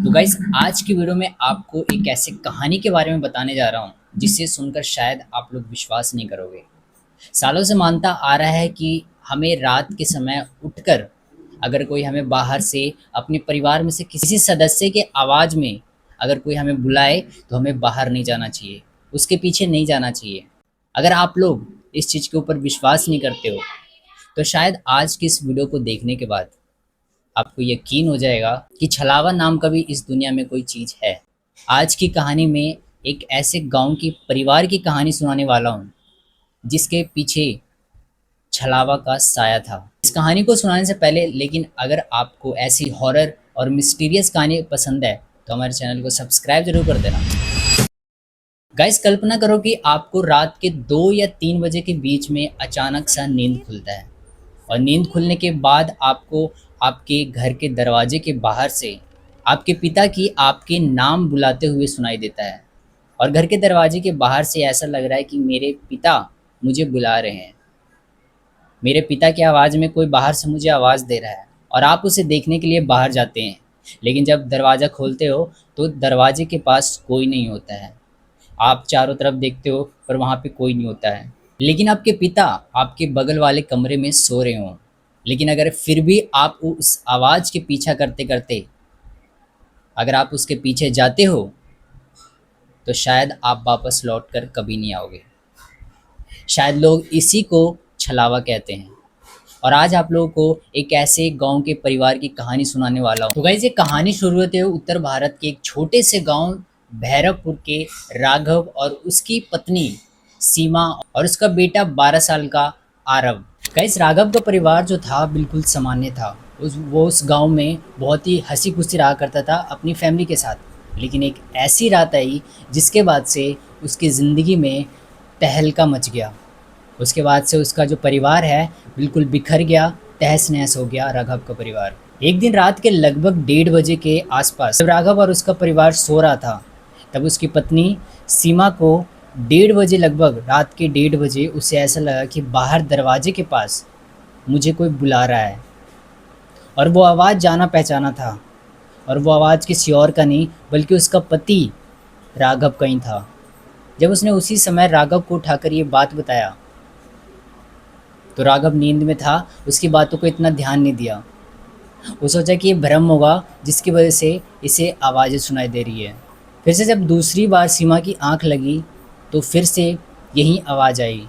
तो गाइस आज की वीडियो में आपको एक ऐसे कहानी के बारे में बताने जा रहा हूँ जिसे सुनकर शायद आप लोग विश्वास नहीं करोगे। सालों से मानता आ रहा है कि हमें रात के समय उठकर अगर कोई हमें बाहर से अपने परिवार में से किसी सदस्य के आवाज़ में अगर कोई हमें बुलाए तो हमें बाहर नहीं जाना चाहिए, उसके पीछे नहीं जाना चाहिए। अगर आप लोग इस चीज़ के ऊपर विश्वास नहीं करते हो तो शायद आज की इस वीडियो को देखने के बाद आपको यकीन हो जाएगा कि छलावा नाम का भी इस दुनिया में कोई चीज़ है। आज की कहानी में एक ऐसे गांव की परिवार की कहानी सुनाने वाला हूँ जिसके पीछे छलावा का साया था। इस कहानी को सुनाने से पहले लेकिन अगर आपको ऐसी हॉरर और मिस्टीरियस कहानी पसंद है तो हमारे चैनल को सब्सक्राइब जरूर कर देना। गाइस कल्पना करो कि आपको रात के 2 या 3 बजे के बीच में अचानक सा नींद खुलता है और नींद खुलने के बाद आपको आपके घर के दरवाजे के बाहर से आपके पिता की आपके नाम बुलाते हुए सुनाई देता है। और घर के दरवाजे के बाहर से ऐसा लग रहा है कि मेरे पिता मुझे बुला रहे हैं, मेरे पिता की आवाज़ में कोई बाहर से मुझे आवाज़ दे रहा है और आप उसे देखने के लिए बाहर जाते हैं। लेकिन जब दरवाज़ा खोलते हो तो दरवाजे के पास कोई नहीं होता है। आप चारों तरफ देखते हो पर वहाँ पे कोई नहीं होता है। लेकिन आपके पिता आपके बगल वाले कमरे में सो रहे हों। लेकिन अगर फिर भी आप उस आवाज़ के पीछा करते करते अगर आप उसके पीछे जाते हो तो शायद आप वापस लौट कर कभी नहीं आओगे। शायद लोग इसी को छलावा कहते हैं। और आज आप लोगों को एक ऐसे गांव के परिवार की कहानी सुनाने वाला हूँ। तो गाइस ये कहानी शुरू होते हुए उत्तर भारत के एक छोटे से गांव भैरवपुर के राघव और उसकी पत्नी सीमा और उसका बेटा 12 साल का आरव। गाइस राघव का परिवार जो था बिल्कुल सामान्य था। उस गांव में बहुत ही हंसी खुशी रहा करता था अपनी फैमिली के साथ। लेकिन एक ऐसी रात आई जिसके बाद से उसकी ज़िंदगी में तहलका मच गया। उसके बाद से उसका जो परिवार है बिल्कुल बिखर गया, तहस नहस हो गया राघव का परिवार। एक दिन रात के लगभग 1:30 के आसपास जब राघव और उसका परिवार सो रहा था तब उसकी पत्नी सीमा को 1:30 लगभग रात के 1:30 उसे ऐसा लगा कि बाहर दरवाजे के पास मुझे कोई बुला रहा है। और वो आवाज़ जाना पहचाना था और वो आवाज़ किसी और का नहीं बल्कि उसका पति राघव का ही था। जब उसने उसी समय राघव को उठाकर ये बात बताया तो राघव नींद में था, उसकी बातों को इतना ध्यान नहीं दिया। वो सोचा कि ये भ्रम होगा जिसकी वजह से इसे आवाज़ें सुनाई दे रही है। फिर से जब दूसरी बार सीमा की आंख लगी तो फिर से यही आवाज़ आई।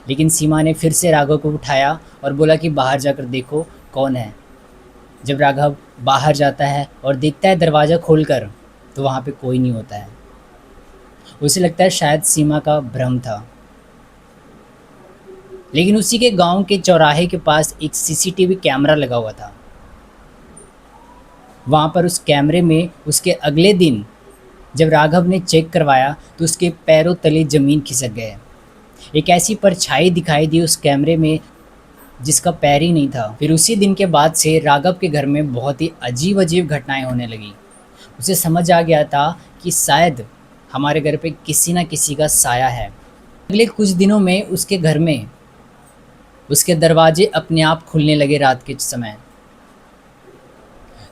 लेकिन सीमा ने फिर से राघव को उठाया और बोला कि बाहर जाकर देखो कौन है। जब राघव बाहर जाता है और देखता है दरवाज़ा खोलकर तो वहाँ पे कोई नहीं होता है। उसे लगता है शायद सीमा का भ्रम था। लेकिन उसी के गांव के चौराहे के पास एक सीसीटीवी कैमरा लगा हुआ था। वहाँ पर उस कैमरे में उसके अगले दिन जब राघव ने चेक करवाया तो उसके पैरों तले ज़मीन खिसक गए। एक ऐसी परछाई दिखाई दी उस कैमरे में जिसका पैर ही नहीं था। फिर उसी दिन के बाद से राघव के घर में बहुत ही अजीब अजीब घटनाएं होने लगी। उसे समझ आ गया था कि शायद हमारे घर पे किसी न किसी का साया है। अगले कुछ दिनों में उसके घर में उसके दरवाजे अपने आप खुलने लगे। रात के समय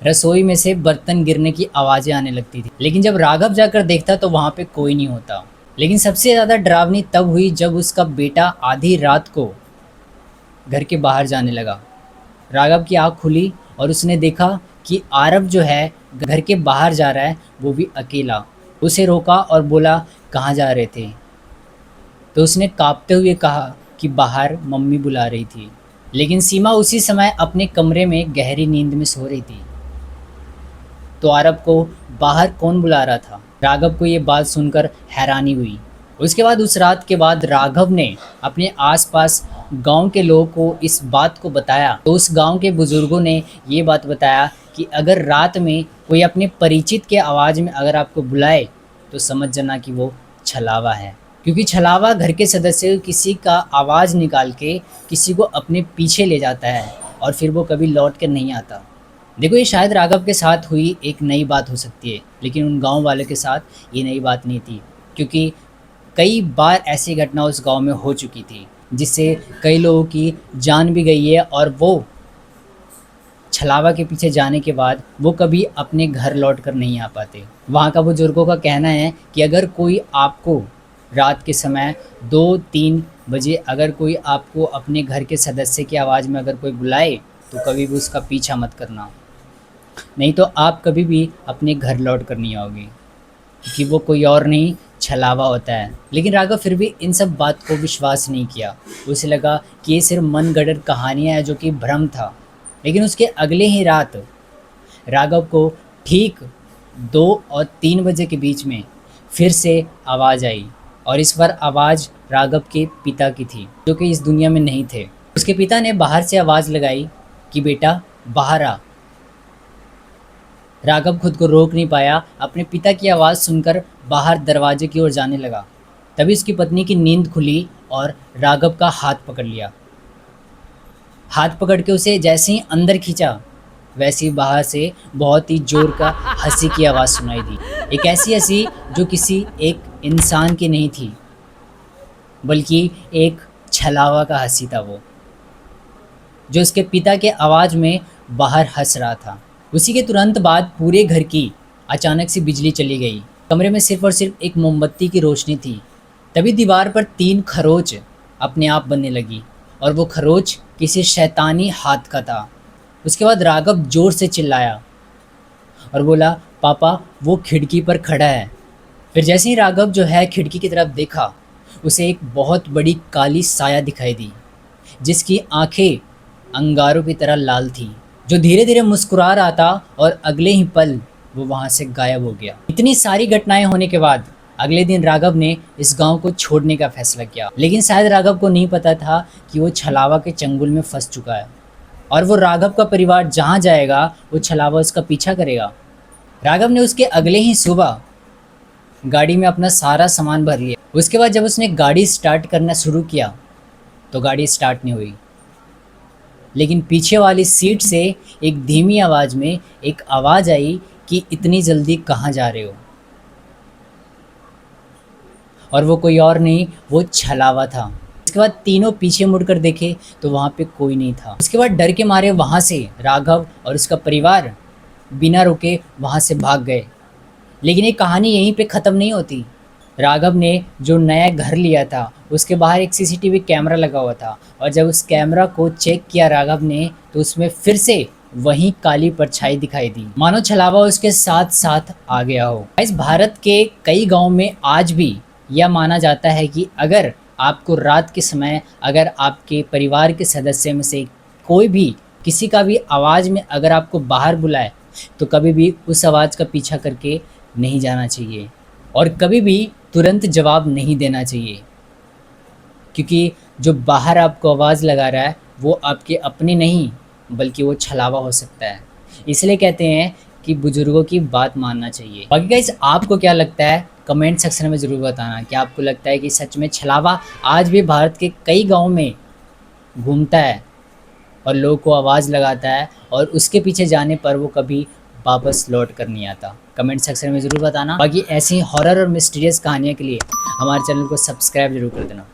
रसोई में से बर्तन गिरने की आवाज़ें आने लगती थी। लेकिन जब राघव जाकर देखता तो वहाँ पे कोई नहीं होता। लेकिन सबसे ज़्यादा डरावनी तब हुई जब उसका बेटा आधी रात को घर के बाहर जाने लगा। राघव की आँख खुली और उसने देखा कि आरव जो है घर के बाहर जा रहा है, वो भी अकेला। उसे रोका और बोला कहाँ जा रहे थे। तो उसने कांपते हुए कहा कि बाहर मम्मी बुला रही थी। लेकिन सीमा उसी समय अपने कमरे में गहरी नींद में सो रही थी। तो आरव को बाहर कौन बुला रहा था? राघव को ये बात सुनकर हैरानी हुई। उसके बाद उस रात के बाद राघव ने अपने आसपास गांव के लोगों को इस बात को बताया। तो उस गांव के बुजुर्गों ने ये बात बताया कि अगर रात में कोई अपने परिचित के आवाज़ में अगर आपको बुलाए तो समझ जाना कि वो छलावा है। क्योंकि छलावा घर के सदस्य किसी का आवाज़ निकाल के किसी को अपने पीछे ले जाता है और फिर वो कभी लौट कर नहीं आता। देखो ये शायद राघव के साथ हुई एक नई बात हो सकती है लेकिन उन गांव वालों के साथ ये नई बात नहीं थी। क्योंकि कई बार ऐसी घटना उस गांव में हो चुकी थी जिससे कई लोगों की जान भी गई है और वो छलावा के पीछे जाने के बाद वो कभी अपने घर लौट कर नहीं आ पाते। वहाँ का बुजुर्गों का कहना है कि अगर कोई आपको रात के समय 2-3 बजे अगर कोई आपको अपने घर के सदस्य की आवाज़ में अगर कोई बुलाए तो कभी भी उसका पीछा मत करना, नहीं तो आप कभी भी अपने घर लौट कर नहीं आओगे, क्योंकि वो कोई और नहीं छलावा होता है। लेकिन राघव फिर भी इन सब बात को विश्वास नहीं किया। उसे लगा कि ये सिर्फ मनगढ़ंत कहानियाँ हैं, जो कि भ्रम था। लेकिन उसके अगले ही रात राघव को ठीक 2 और 3 बजे के बीच में फिर से आवाज़ आई, और इस बार आवाज़ राघव के पिता की थी, जो कि इस दुनिया में नहीं थे। उसके पिता ने बाहर से आवाज़ लगाई कि बेटा बाहर आ। राघव खुद को रोक नहीं पाया, अपने पिता की आवाज़ सुनकर बाहर दरवाजे की ओर जाने लगा। तभी उसकी पत्नी की नींद खुली और राघव का हाथ पकड़ लिया। हाथ पकड़ के उसे जैसे ही अंदर खींचा, वैसे ही बाहर से बहुत ही जोर का हंसी की आवाज़ सुनाई दी। एक ऐसी हंसी जो किसी एक इंसान की नहीं थी, बल्कि एक छलावा का हंसी था वो, जो उसके पिता के आवाज़ में बाहर हंस रहा था। उसी के तुरंत बाद पूरे घर की अचानक से बिजली चली गई। कमरे में सिर्फ और सिर्फ एक मोमबत्ती की रोशनी थी। तभी दीवार पर 3 खरोच अपने आप बनने लगी, और वो खरोच किसी शैतानी हाथ का था। उसके बाद राघव जोर से चिल्लाया और बोला, पापा वो खिड़की पर खड़ा है। फिर जैसे ही राघव जो है खिड़की की तरफ देखा, उसे एक बहुत बड़ी काली साया दिखाई दी, जिसकी आंखें अंगारों की तरह लाल थी, जो धीरे धीरे मुस्कुरा रहा था, और अगले ही पल वो वहाँ से गायब हो गया। इतनी सारी घटनाएं होने के बाद अगले दिन राघव ने इस गांव को छोड़ने का फैसला किया। लेकिन शायद राघव को नहीं पता था कि वो छलावा के चंगुल में फंस चुका है, और वो राघव का परिवार जहाँ जाएगा वो छलावा उसका पीछा करेगा। राघव ने उसके अगले ही सुबह गाड़ी में अपना सारा सामान भर लिया। उसके बाद जब उसने गाड़ी स्टार्ट करना शुरू किया तो गाड़ी स्टार्ट नहीं हुई। लेकिन पीछे वाली सीट से एक धीमी आवाज़ में एक आवाज़ आई कि इतनी जल्दी कहाँ जा रहे हो। और वो कोई और नहीं, वो छलावा था। उसके बाद तीनों पीछे मुड़कर देखे तो वहाँ पे कोई नहीं था। उसके बाद डर के मारे वहाँ से राघव और उसका परिवार बिना रुके वहाँ से भाग गए। लेकिन ये कहानी यहीं पे ख़त्म नहीं होती। राघव ने जो नया घर लिया था उसके बाहर एक सीसीटीवी कैमरा लगा हुआ था, और जब उस कैमरा को चेक किया राघव ने तो उसमें फिर से वही काली परछाई दिखाई दी, मानो छलावा उसके साथ साथ आ गया हो। इस भारत के कई गाँव में आज भी यह माना जाता है कि अगर आपको रात के समय अगर आपके परिवार के सदस्य में से कोई भी किसी का भी आवाज़ में अगर आपको बाहर बुलाए तो कभी भी उस आवाज़ का पीछा करके नहीं जाना चाहिए, और कभी भी तुरंत जवाब नहीं देना चाहिए, क्योंकि जो बाहर आपको आवाज़ लगा रहा है वो आपके अपने नहीं बल्कि वो छलावा हो सकता है। इसलिए कहते हैं कि बुजुर्गों की बात मानना चाहिए। बाकी गाइस, आपको क्या लगता है कमेंट सेक्शन में ज़रूर बताना। क्या आपको लगता है कि सच में छलावा आज भी भारत के कई गाँव में घूमता है और लोगों को आवाज़ लगाता है, और उसके पीछे जाने पर वो कभी वापस लौट कर नहीं आता? कमेंट सेक्शन में ज़रूर बताना। बाकी ऐसी हॉरर और मिस्टीरियस कहानियों के लिए हमारे चैनल को सब्सक्राइब जरूर कर देना।